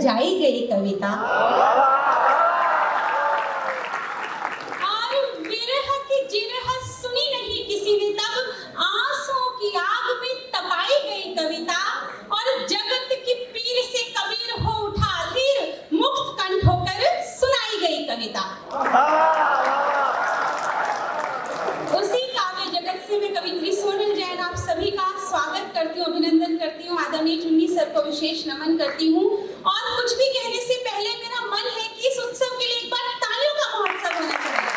सजाई गई कविता। और विरह की जिरह सुनी नहीं किसी ने तब, आंसुओं की आग में तपाई गई कविता। और जगत की पीर से कबीर हो उठा धीर, मुक्त कंठ होकर सुनाई गई कविता। उसी काव्य जगत से मैं कवित्री सोनल जैन आप सभी का स्वागत करती हूँ, अभिनंदन करती हूँ, आदरणीय चुन्नी सर को विशेष नमन करती हूँ। और कुछ भी कहने से पहले मेरा मन है कि इस उत्सव के लिए एक बार तालियों का महोत्सव होना चाहिए।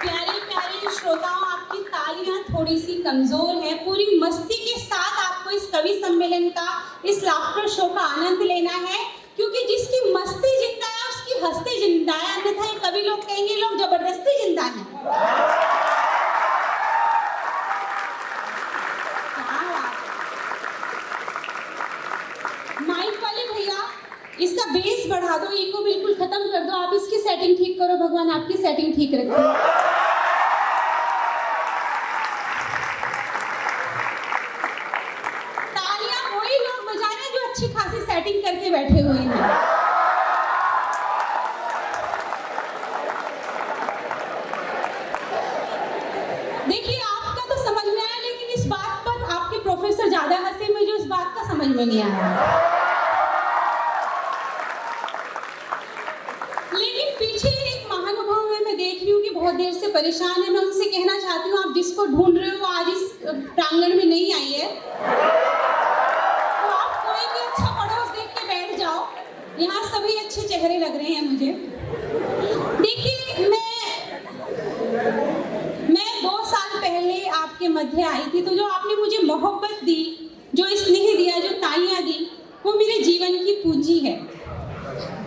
प्यारे प्यारे श्रोताओं, आपकी तालियां थोड़ी सी कमजोर है। पूरी मस्ती के साथ आपको इस कवि सम्मेलन का, इस लाफ्टर शो का आनंद लेना है, क्योंकि जिसकी मस्ती जिंदा है उसकी हस्ती जिंदा है। अन्यथा ये कवि लोग कहेंगे लोग जबरदस्ती जिंदा है। माइक वाले भैया इसका बेस बढ़ा दो, इको बिल्कुल खत्म कर दो। आप इसकी सेटिंग ठीक करो, भगवान आपकी सेटिंग ठीक रखे। तालियां वही लोग बजा रहे हैं जो अच्छी खासी सेटिंग करके बैठे हुए हैं। देखिए आपका तो समझ में आया, लेकिन इस बात पर आपके प्रोफेसर ज्यादा हंसे, मुझे इस बात का समझ में नहीं आया। लेकिन पीछे एक महानुभाव है, मैं देख रही हूँ कि बहुत देर से परेशान है। मैं उनसे कहना चाहती हूँ आप जिसको ढूंढ रहे हो वो आज इस प्रांगण में नहीं आई है, तो आप कोई भी अच्छा पड़ोस देख के बैठ जाओ। यहाँ सभी अच्छे चेहरे लग रहे हैं मुझे। देखिए मैं 2 साल पहले आपके मध्य आई थी, तो जो आपने मुझे मोहब्बत दी, जो स्नेह दिया, जो तालियां दी, वो मेरे जीवन की पूंजी है।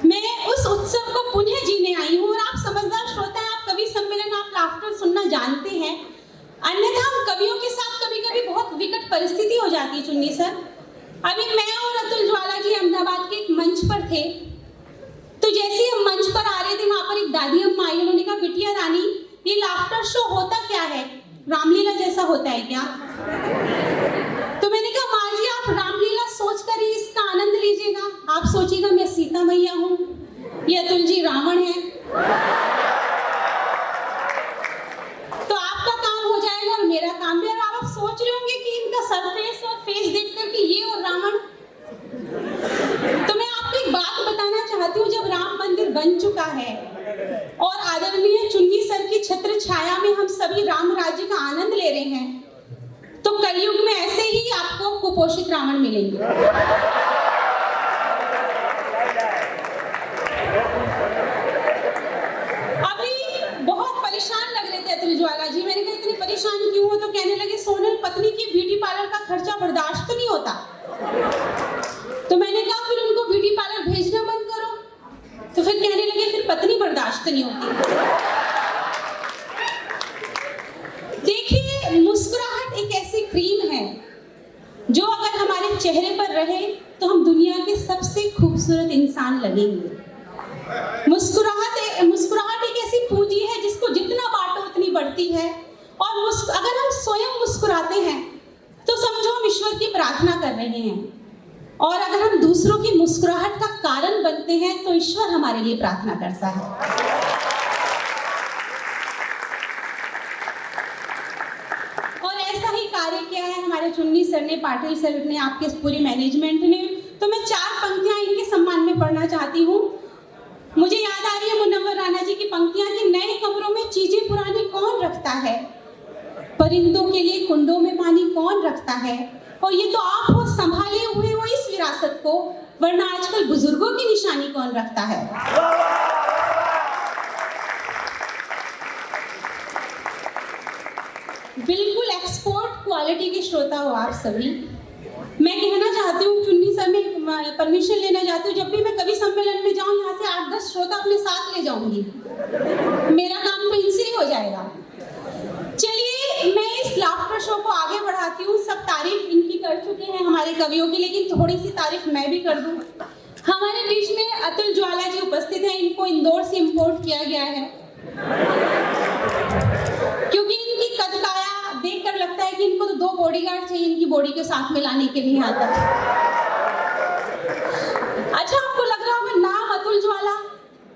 मैं उस उत्सव को पुनः जीने आई हूँ। और आप समझदार श्रोता हैं, आप कवि सम्मेलन, आप लाफ्टर सुनना जानते हैं। अन्यथा हम कवियों के साथ कभी कभी बहुत विकट परिस्थिति हो जाती है। चुन्नी सर, अभी मैं और अतुल ज्वाला जी अहमदाबाद के एक मंच पर थे, तो जैसे ही हम मंच पर आ रहे थे, वहां पर एक दादी अम्मा आई। उन्होंने कहा बिटिया रानी, ये लाफ्टर शो होता क्या है, रामलीला जैसा होता है क्या? तो मैंने कहा माँ जी आप रामलीला सोच कर ही इसका आनंद लीजिएगा। आप सोचिएगा मैं सीता मैया हूँ, ये अतुल जी रावण है, तो आपका काम हो जाएगा और मेरा काम भी। और आप सोच रहे होंगे कि इनका सरफेस और फेस देख कर कि ये और रावण। तो मैं आपको एक बात बताना चाहती हूँ, जब राम मंदिर बन चुका है और आदरणीय चुन्नी सर की छत्र छाया में हम सभी राम राज्य का आनंद ले रहे हैं, तो कलयुग में ऐसे ही आपको कुपोषित रावण मिलेंगे। अभी बहुत परेशान लग रहे थे अतुल ज्वाला जी। मैंने कहा इतने परेशान क्यों हो? तो कहने लगे सोनल पत्नी की ब्यूटी पार्लर का खर्चा बर्दाश्त नहीं होता। तो मैंने कहा फिर उनको ब्यूटी पार्लर भेजना बंद करो। तो फिर कहने लगे फिर पत्नी बर्दाश्त नहीं होती। देखिए मुस्कुराहट एक ऐसी क्रीम है जो अगर हमारे चेहरे पर रहे तो हम दुनिया के सबसे खूबसूरत इंसान लगेंगे। मुस्कुराहट एक ऐसी पूंजी है जिसको जितना बांटो उतनी बढ़ती है। और अगर हम स्वयं मुस्कुराते हैं तो समझो हम ईश्वर की प्रार्थना कर रहे हैं, और अगर हम दूसरों की मुस्कुराहट का कारण बनते हैं तो ईश्वर हमारे लिए प्रार्थना करता है। और ऐसा ही कार्य किया है हमारे चुन्नी सर ने, पाटिल सर ने, आपके पूरी मैनेजमेंट ने। तो मैं 4 पंक्तियां इनके सम्मान में पढ़ना चाहती हूँ। मुझे याद आ रही है मुनव्वर राणा जी की पंक्तियां कि नए कमरों में चीजें पुरानी कौन रखता है, परिंदों के लिए कुंडों में पानी कौन रखता है, और ये तो आप हो संभाले हुए हो इस विरासत को, वरना आजकल बुजुर्गों की निशानी कौन रखता है। बिल्कुल एक्सपोर्ट क्वालिटी के श्रोता हो आप सभी। मैं कहना चाहती हूँ चुन्नी सर में परमिशन लेना चाहती हूँ, जब भी मैं कवि सम्मेलन में जाऊँ यहाँ से 8-10 श्रोता अपने साथ ले जाऊंगी। मेरा काम तो इनसे ही हो जाएगा। चलिए मैं इस लाफ्टर शो को आगे बढ़ाती हूँ। सब तारीफ इनकी कर चुके हैं हमारे कवियों की, लेकिन थोड़ी सी तारीफ मैं भी कर दूँ। हमारे बीच में अतुल ज्वाला जी उपस्थित हैं। इनको इंदौर से इंपोर्ट किया गया है क्योंकि इनकी कदकाया देखकर लगता है कि इनको तो 2 बॉडीगार्ड चाहिए इनकी बॉडी के साथ में लाने के लिए आता है। अच्छा, आपको लग रहा होगा नाम अतुल ज्वाला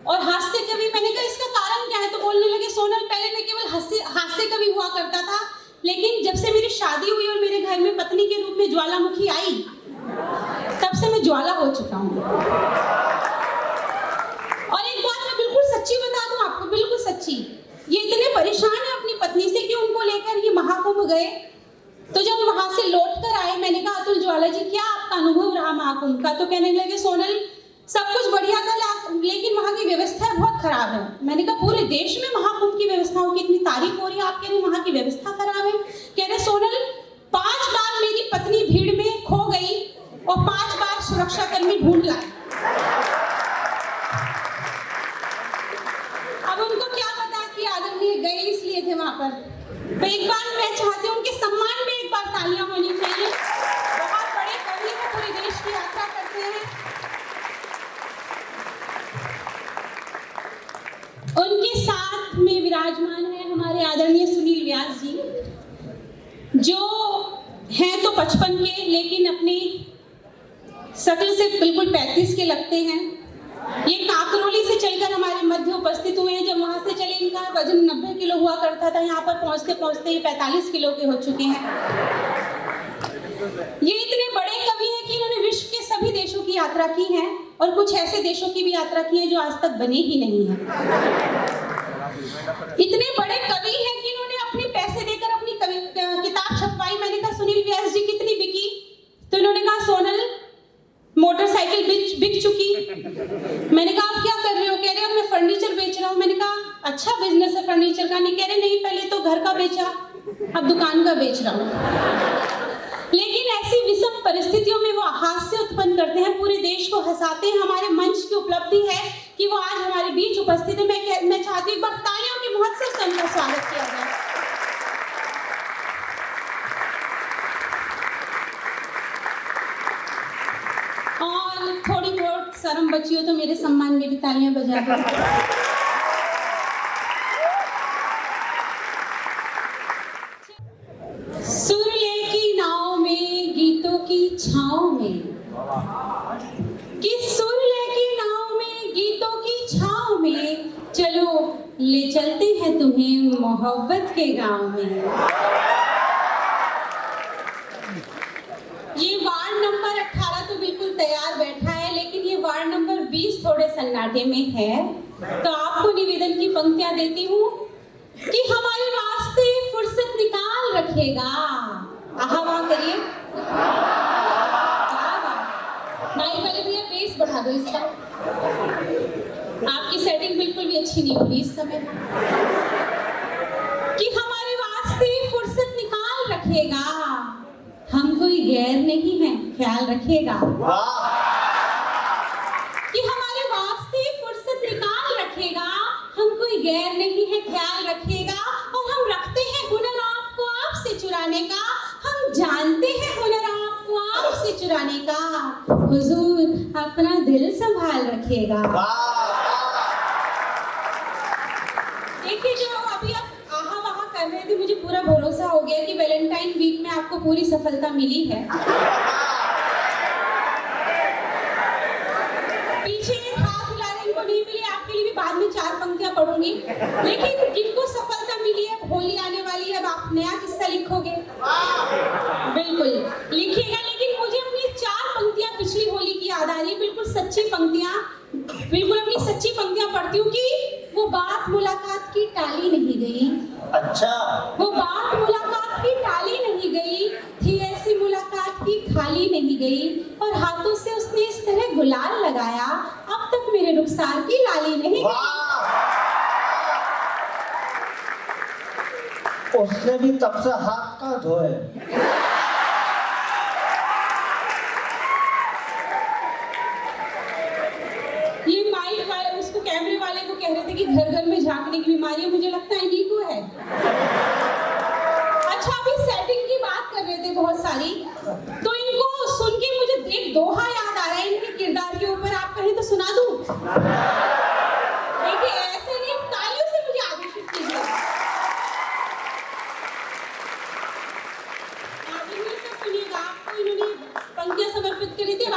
और हास्य कवि। मैंने कहा इसका कारण क्या है, तो बोलने लगे सोनल पहले मैं केवल हास्य कवि हुआ करता था, लेकिन जब से मेरी शादी हुई और मेरे घर में पत्नी के रूप में ज्वालामुखी आई, तब से मैं ज्वाला हो चुका हूँ। और एक बात मैं बिल्कुल सच्ची बता दूं आपको, बिल्कुल सच्ची, ये इतने परेशान है अपनी पत्नी से कि उनको लेकर ये महाकुंभ गए। तो जब वहां से लौट कर आए, मैंने कहा अतुल ज्वाला जी क्या आपका अनुभव रहा महाकुंभ का? तो कहने लगे सोनल सब कुछ बढ़िया था, लेकिन वहाँ की व्यवस्था बहुत खराब है। मैंने कहा पूरे देश में महाकुंभ की व्यवस्थाओं की इतनी तारीफ हो रही है, आप कह रहे वहाँ की व्यवस्था खराब है? कह रहे सोनल 5 बार मेरी पत्नी भीड़ में खो गई और 5 बार सुरक्षा कर्मी ढूंढ लाए। अब उनको क्या पता कि आदरणीय गए इसलिए थे वहां पर। तो एक बार मैं चाहती हूँ उनके सम्मान में एक बार तालियां होनी चाहिए। बहुत बड़े कवि हैं, पूरे देश की यात्रा करते हैं। उनके साथ में विराजमान है हमारे आदरणीय सुनील व्यास जी, जो हैं तो 55 के, लेकिन अपनी शक्ल से बिल्कुल 35 के लगते हैं। ये काकरोली से चलकर हमारे मध्य उपस्थित हुए हैं। जब वहां से चले इनका वजन 90 किलो हुआ करता था, यहाँ पर पहुंचते पहुंचते ये 45 किलो के हो चुके हैं। ये इतने बड़े कवि हैं कि इन्होंने विश्व के सभी देशों की यात्रा की है और कुछ ऐसे देशों की भी यात्रा की है जो आज तक बने ही नहीं है। इतने बड़े कवि हैं कि इन्होंने अपने पैसे देकर अपनी किताब छपवाई। मैंने कहा सुनील व्यास जी कितनी बिकी? तो इन्होंने कहा सोनल मोटरसाइकिल बिक चुकी। मैंने कहा आप क्या कर रहे हो? कह रहे हो मैं फर्नीचर बेच रहा हूँ। मैंने कहा अच्छा बिजनेस है फर्नीचर का? नहीं, कह रहे नहीं पहले तो घर का बेचा, अब दुकान का बेच रहा हूँ। लेकिन ऐसी विषम परिस्थितियों में वो हास्य उत्पन्न करते हैं, पूरे देश को हंसाते हैं। हमारे मंच की उपलब्धि है कि वो आज हमारे बीच उपस्थित है। मैं चाहती हूँ एक बार तालियों के महोत्सव से उनका स्वागत किया जाए। और थोड़ी बहुत शर्म बची हो तो मेरे सम्मान में भी तालियां बजा दो। सुरले की नाव में गीतों की छाँव में, कि सुरले की नाव में गीतों की छाँव में, चलो ले चलते हैं तुम्हें मोहब्बत के गांव में। ये वार्ड नंबर 18 तो बिल्कुल तैयार बैठा है, लेकिन ये वार्ड नंबर 20 थोड़े सन्नाटे में है। तो आपको निवेदन की पंक्तियां देती हूँ कि हमारे वास्ते फुर्सत निकाल रखेगा। आहा वाह करिए, नाई वाले भैया बेस बढ़ा दो इसका, आपकी सेटिंग बिल्कुल भी अच्छी नहीं होगी इस समय। कि हमारे वास्ते फुर्सत निकाल रखेगा, हम कोई गैर नहीं है, ख्याल रखिएगा। कि हमारे वास्ते फुर्सत निकाल रखेगा, हम कोई गैर नहीं है, ख्याल रखिएगा। और हम रखते हैं हुनर आपको आपसे चुराने का, हम जानते हैं हुनर आपको आपसे चुराने का। हुजूर अपना दिल संभाल रखिएगा। देखिए जो अभी आप आहा वाहा कर रहे थे, मुझे पूरा भरोसा हो गया कि वैलेंटाइन वीक में आपको पूरी सफलता मिली है। पीछे हाथ हिला रहे, इनको नहीं मिली, आपके लिए भी बाद में 4 पंक्तियां पढ़ूंगी। लेकिन जिनको सफलता मिली है, होली आने वाली है, अब आप नया किस्सा लिखोगे, बिल्कुल लिखिएगा। लेकिन मुझे अपनी 4 पंक्तियां पिछली होली की याद आ रही है, बिल्कुल सच्ची पंक्तियां, बिल्कुल अपनी सच्ची पंक्तियां पढ़ती हूँ। कि वो बात मुलाकात की टाली नहीं गई। अच्छा, वो बात मुलाकात की टाली नहीं गई थी, ऐसी मुलाकात की खाली नहीं गई। और हाथों से उसने इस तरह गुलाल लगाया, अब तक मेरे रुखसार की लाली नहीं गई। उसने भी तब से हाथ का धोए। ये माइक वाले उसको कैमरे वाले को कह रहे थे कि घर घर में झांकने की बीमारी है, मुझे लगता है इन्हीं को है। अच्छा, अभी सेटिंग की बात कर रहे थे बहुत सारी, तो इनको सुन के मुझे एक दोहा याद आ रहा है इनके किरदार के ऊपर। आप कहें तो सुना दूं? देखिए ऐसे नहीं, तालियों से मुझे आदेशित कीजिए।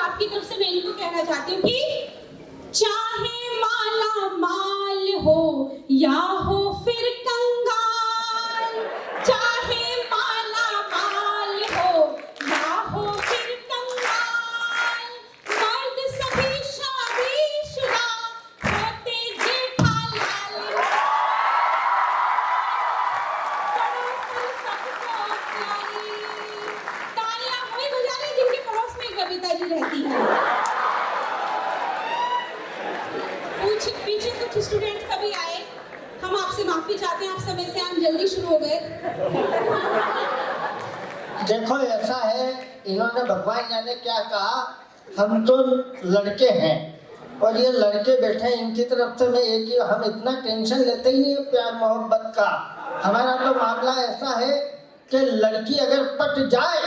आपकी तरफ से मैं इनको कहना चाहती हूँ कि चाहे माला माल हो या हो फिर कंगाल, चाहे माला माल हो या हो फिर कंगाल, मर्द सभी शादीशुदा होते जेठालाल। तालियां वही बजाने जिनके पड़ोस में कविता जी रहती है। पीछे कुछ स्टूडेंट सभी आए, हम आपसे माफी चाहते हैं, आप समय से हम जल्दी शुरू हो गए। देखो ऐसा है, इन्होंने भगवान जाने क्या कहा, हम तो लड़के हैं और ये लड़के बैठे हैं, इनकी तरफ से मैं एक ही, हम इतना टेंशन लेते ही नहीं है प्यार मोहब्बत का। हमारा तो मामला ऐसा है कि लड़की अगर पट जाए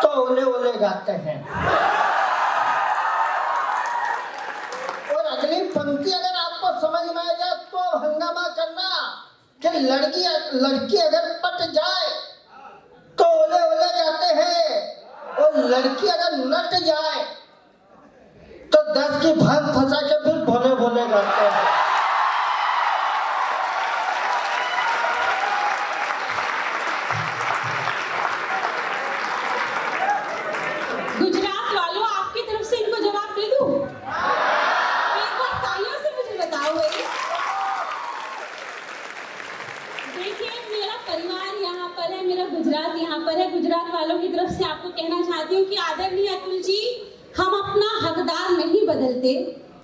तो ओले ओले गाते हैं, और अगली पंक्ति अगर आपको समझ में आ जाए तो हंगामा करना कि लड़की अगर पट जाए तो ओले ओले गाते हैं, और लड़की अगर नट जाए तो 10 की भांग फंसा के फिर भोले भोले गाते हैं। गुजरात वालों, आपकी तरफ से इनको जवाब दे दूं? एक बार तालियों से मुझे बताओ। देखिए, मेरा परिवार यहाँ पर है, मेरा गुजरात यहाँ पर है। गुजरात वालों की तरफ से आपको कहना चाहती हूँ कि आदरणीय अतुल जी, हम अपना हकदार नहीं बदलते।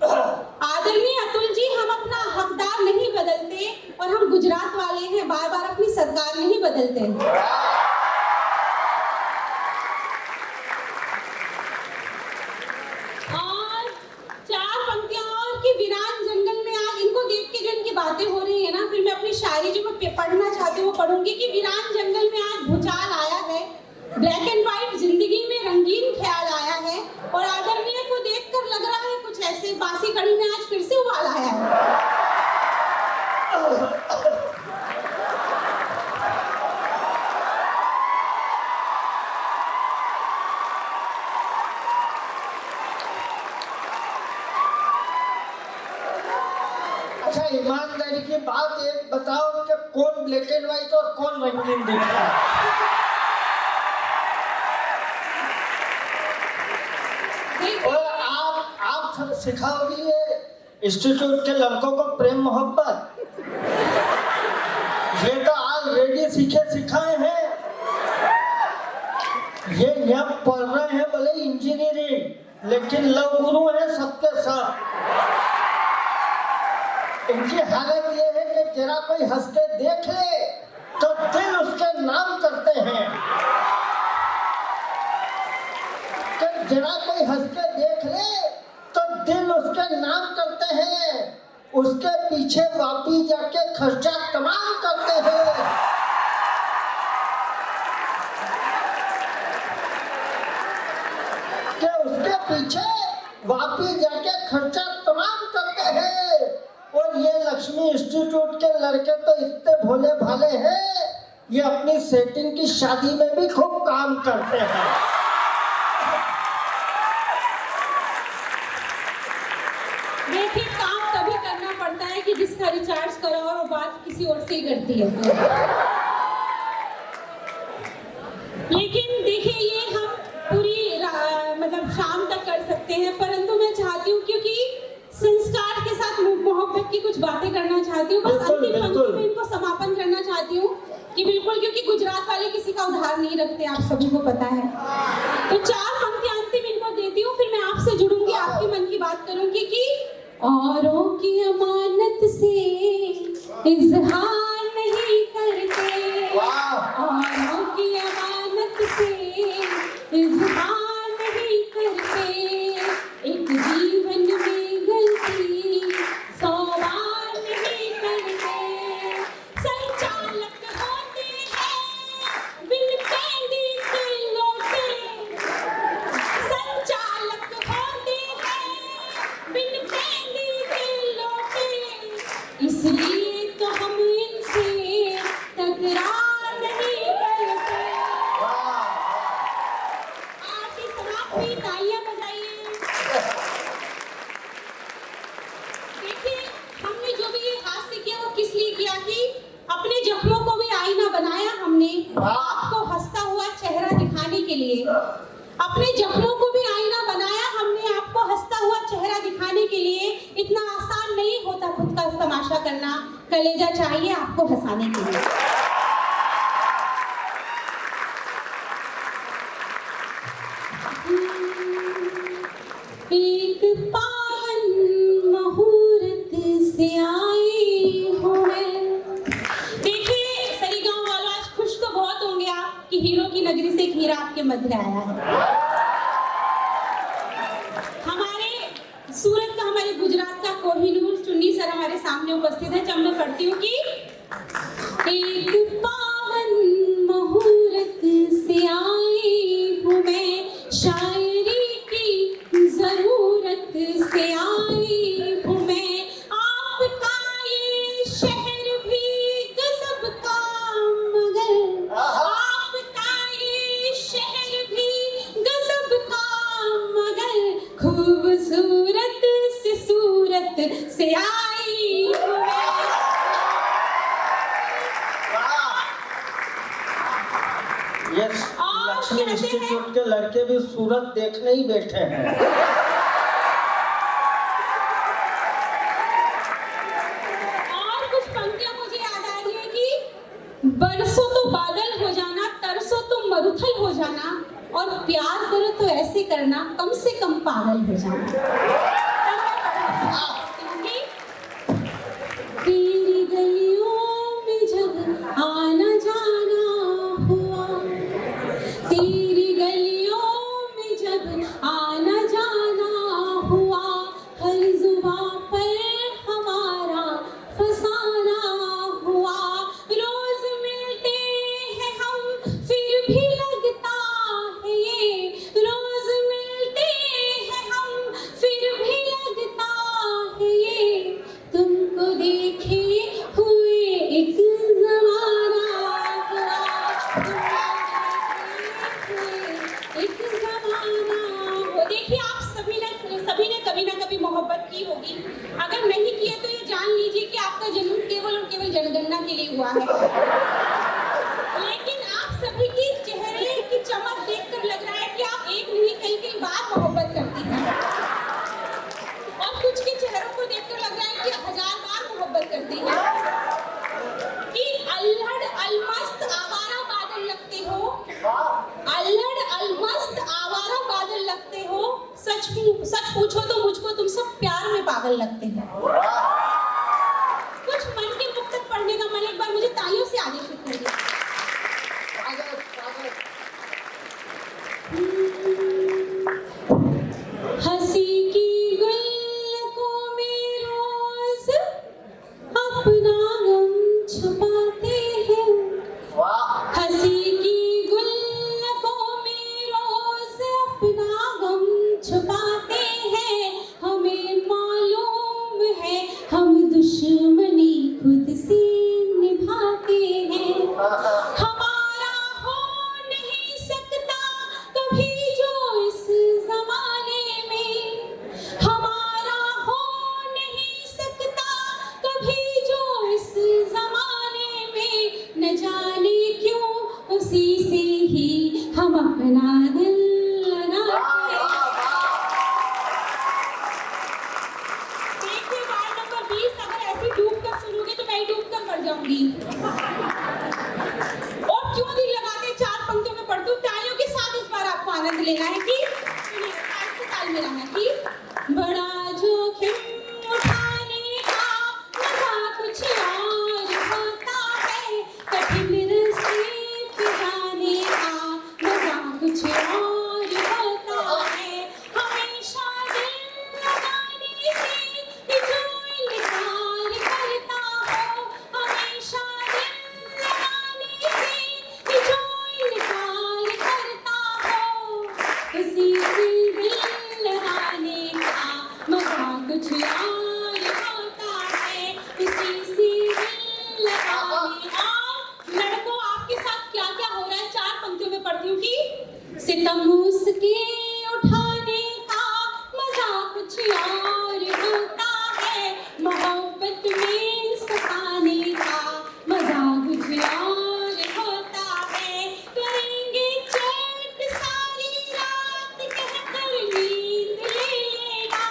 आदरणीय अतुल जी, हम अपना हकदार नहीं बदलते, और हम गुजरात वाले हैं, बार बार अपनी सरकार नहीं बदलते। और 4 पंक्तियां और कि वीरान जंगल में आग, इनको देख के जो इनकी बातें हो रही है ना, फिर मैं अपनी शायरी जो मैं पढ़ना चाहती हूँ वो पढ़ूंगी कि वीरान जंगल में आज भूचाल आया है, ब्लैक एंड व्हाइट जिंदगी में रंगीन ख्याल आया है, और आदरणीय को देखकर लग रहा है कुछ ऐसे, बासी कड़ी में आज फिर से उबाल आया है। अच्छा, ईमानदारी की बात एक बताओ कि कौन ब्लैक एंड व्हाइट और कौन रंगीन दिखता है? और आप सब सिखाओगी ये इंस्टीट्यूट के लड़कों को प्रेम मोहब्बत? ये तो ऑलरेडी सीखे सिखाए हैं, ये यहाँ पढ़ रहे हैं बोले इंजीनियरिंग, लेकिन लव गुरु है सबके सब। इनकी हालत ये है कि जरा कोई हंस के देख ले तो दिल उसके नाम करते हैं, कि जरा कोई हंस के देख ले तो दिल उसके नाम करते हैं, उसके पीछे वापी जाके खर्चा तमाम करते हैं। कि उसके पीछे वापी जाके खर्चा तमाम करते हैं। और ये लक्ष्मी इंस्टीट्यूट के लड़के तो इतने भोले भाले हैं, ये अपनी सेटिंग की शादी में भी खूब काम करते हैं। देखिए, काम तभी करना पड़ता है कि जिसका रिचार्ज करो और वो बात किसी और से ही करती है। लेकिन देखिए, ये हम पूरी मतलब शाम तक कर सकते हैं, परंतु मैं चाहती हूँ, क्योंकि संस्कार के साथ मोहब्बत की कुछ बातें करना चाहती हूँ, बस अंतिम पंक्ति में इनको समापन करना चाहती हूँ कि बिल्कुल, क्योंकि गुजरात वाले किसी का उधार नहीं रखते, आप सभी को पता है। तो 4 पंक्तियां अंतिम इनको देती हूँ, फिर मैं आपसे जुड़ूंगी, आपके मन की बात करूंगी कि औरों की अमानत से इजहार नहीं करते, औरों की अमानत से इजहार नहीं करते, एक जीवन में गलती 100 बार नहीं करते, संचालक होते हैं बिन कैदी के लौटे, संचालक होते हैं बिन कैदी के लौटे, इसलिए तो हम आप भी तालियां बजाइए। देखिए, हमने जो भी ये हास्य किया वो किस लिए किया कि अपने जख्मों को भी आईना बनाया हमने, आपको हंसता हुआ चेहरा दिखाने के लिए। अपने जख्मों को भी आईना बनाया हमने, आपको हंसता हुआ चेहरा दिखाने के लिए। इतना आसान नहीं होता खुद का तमाशा करना, कलेजा चाहिए आपको हंसाने के लिए। एक पावन मुहूर्त से आई हूँ मैं। देखिए सही गाँव वालों, आज खुश तो बहुत होंगे आप कि हीरो की नगरी से एक हीरा आपके मध्य आया है। हमारे सूरत का, हमारे गुजरात का कोहिनूर चुन्नी सर हमारे सामने उपस्थित है। जब मैं पढ़ती हूँ कि एक पावन मुहूर्त से आई हूँ मैं, शायरी की जरूरत से आई हूँ मैं। आपका ये शहर भी गजब का मगर, आपका ये शहर भी गजब का मगर, खूबसूरत से सूरत से आई हूँ मैं। ये लक्ष्मी इंस्टीट्यूट के लड़के भी सूरत देखने ही बैठे हैं। और कुछ पंक्तियां मुझे याद आ रही है कि बरसों तो बादल हो जाना, तरसों तो मरुथल हो जाना, और प्यार करो तो ऐसे करना, कम से कम पागल हो जाना। तेरी गलियों में जब आना जाना हुआ, तेरी गलियों में जब आना जाना हुआ, हर जुबां पर हमारा फसाना हुआ। रोज मिलते हैं हम फिर भी लगता है ये, रोज मिलते हैं हम फिर भी लगता है ये, तुमको देखे हुए एक जमाना हुआ, एक जमाना हो। देखिए आप सभी ने कभी ना कभी मोहब्बत की होगी। अगर नहीं की है तो ये जान लीजिए कि आपका जन्म केवल और केवल जनगणना के लिए हुआ है। लेकिन आप सभी की चेहरे की चमक देखकर लग रहा है कि आप एक नहीं कई बार मोहब्बत करती हैं, और कुछ के चेहरों को देखकर लग रहा है कि 1000 बार मोहब्बत करती हैं। कि अल्हड़ अलमस्त आवारा बादल लगते हो, अल्हड़ अलमस्त आवारा बादल लगते हो, सच पूछो तो मुझको तुम सब प्यार में पागल लगते हो। कुछ मन के मुख तक पढ़ने का मन, एक बार मुझे तालियों से आदेशित कर दिया। हंसी की गुल्लकों में रोज अपना गम छुपाते हैं, हंसी की गुल्लकों में रोज अपना गम छुपाते हैं। हमें मालूम है हम दुश्मनी खुद से निभाते हैं, हमारा हो नहीं सकता कभी जो इस जमाने में, हमारा हो नहीं सकता कभी जो इस जमाने में, न जाने क्यों उसी से ही हम अपना दिल लगाते हैं। देखिए वार्ड नंबर 20 अगर ऐसी डूब कर सुनोगे तो मैं डूब कर मर जाऊंगी। और क्यों दिल लगाते, 4 पंक्तियों में पढ़ती हूँ, तालियों के साथ इस बार आपको आनंद लेना है कि ताल मिलाना कि बड़ा जोखिम उठाने का मजा कुछ और होता है, कठिन रास्ते पे जाने का मजा कुछ और होता है। हमेशा दिल लगाने से जो इनकार करता हो, हमेशा दिल लगाने से जो इनकार करता हो, उसी से दिल लगाने का मजा कुछ और होता है, उसी से दिल लगाने। और लड़कों आपके साथ क्या क्या हो रहा है, 4 पंक्तियों में पढ़ती हूँ कि सितम उसके उठाने का मजा कुछ और होता है, मोहब्बत में सताने का मजा कुछ और होता है। करेंगे चैट सारी रात कहकर नींद ले लेना,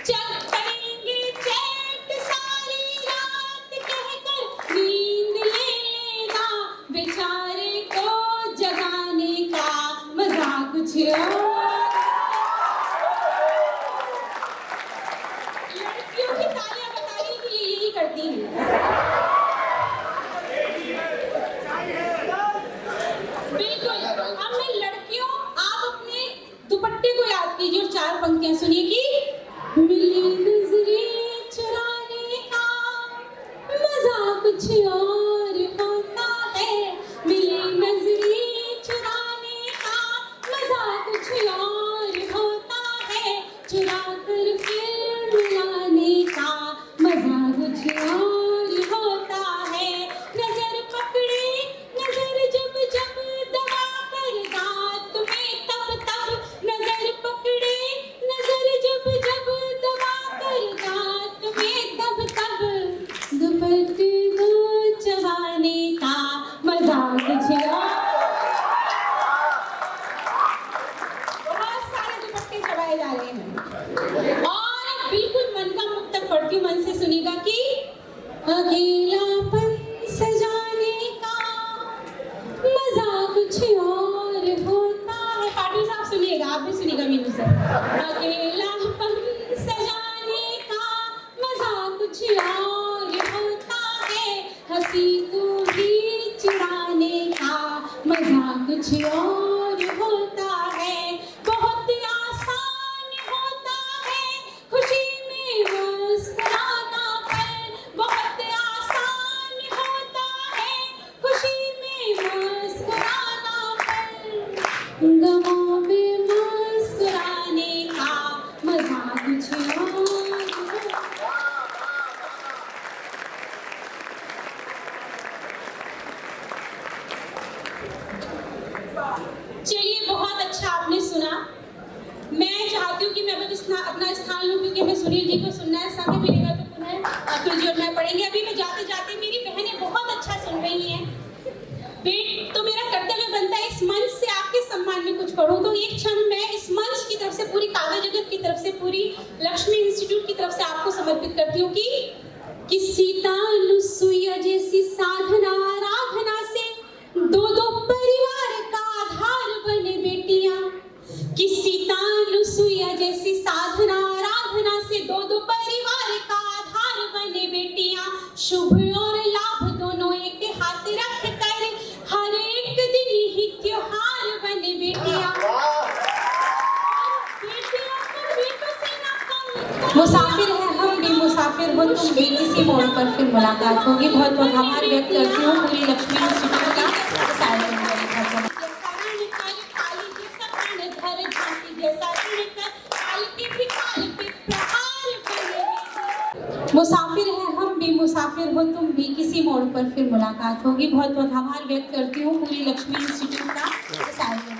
करेंगे चैट सारी रात कहकर नींद ले लेना, बेचारे को जगाने का मजा कुछ और। लड़कियों की तालियां बताने के लिए यही करती हैं। बिल्कुल। अब मैं लड़कियों, आप अपने दुपट्टे को याद कीजिए और 4 पंक्तियां सुनिए कि मिली नजरें चुराने का मजा कुछ और होता है, मिली नजरें चुराने का मजा कुछ और होता है, चुरा कर फिर मिलाने का मजा कुछ और होता है। नजर पकड़े नजर जब जब दबा कर दांत में तब तब, नजर पकड़े नजर जब जब दबा कर दांत में तब तब, दुपट्टे को चबाने का मजा कुछ और। बहुत सारे दुपट्टे चबाए जा रहे हैं। और बिल्कुल मन का मुक्त तक पढ़ती हूँ, मन से सुनिएगा कि अकेलापन सजाने का मजा कुछ और होता है। पाटिल साहब सुनिएगा, आप भी सुनिएगा मीनू से। अकेलापन सजाने का मजा कुछ और होता है, हंसी को भी चिढ़ाने का मजा कुछ और होता है। बहुत आसान होता है खुशी में मुस्कुराना पल, बहुत आसान होता है खुशी में मुस्कुराना पल, गमों में मुस्कुराने का मजा कुछ और होता है। चलिए, बहुत अच्छा आपने सुना। मैं चाहती हूँ कि मैं अपना स्थान लूँ, क्योंकि मैं सुनील जी को सुनना है, समय मिलेगा तो पुनः अतुल जी और मैं पढ़ेंगे। अभी मैं जाते जाते मेरी बहनें बहुत अच्छा सुन रही हैं, तो मेरा कर्तव्य बनता है इस मंच से आपके सम्मान में कुछ पढ़ूं। तो एक क्षण मैं इस मंच की तरफ से, पूरी काव्य जगत की तरफ से, पूरी लक्ष्मी इंस्टीट्यूट की तरफ से आपको समर्पित करती हूँ कि सीता अनुसुईया जैसी साधना आराधना से दो दो परिवार का आधार बने बेटियां, कि सीता अनुसुईया जैसी साधना आराधना से दो दो परिवार का आधार बने बेटियां, शुभ और लाभ दोनों एक हाथ रख कर हर एक दिन ही त्योहार बने बेटियां। बेटियों को बेटों से ना कम, मुसाफिर है हम भी मुसाफिर हो तुम भी, किसी मोड़ पर फिर मुलाकात होगी। बहुत बहुत आभार व्यक्त करती हूँ पूरी लक्ष्मी इंस्टीट्यूट का। मुसाफिर है हम भी मुसाफिर हो तुम भी, किसी मोड़ पर फिर मुलाकात होगी। बहुत बहुत आभार व्यक्त करती हूँ पूरी लक्ष्मी इंस्टीट्यूट का।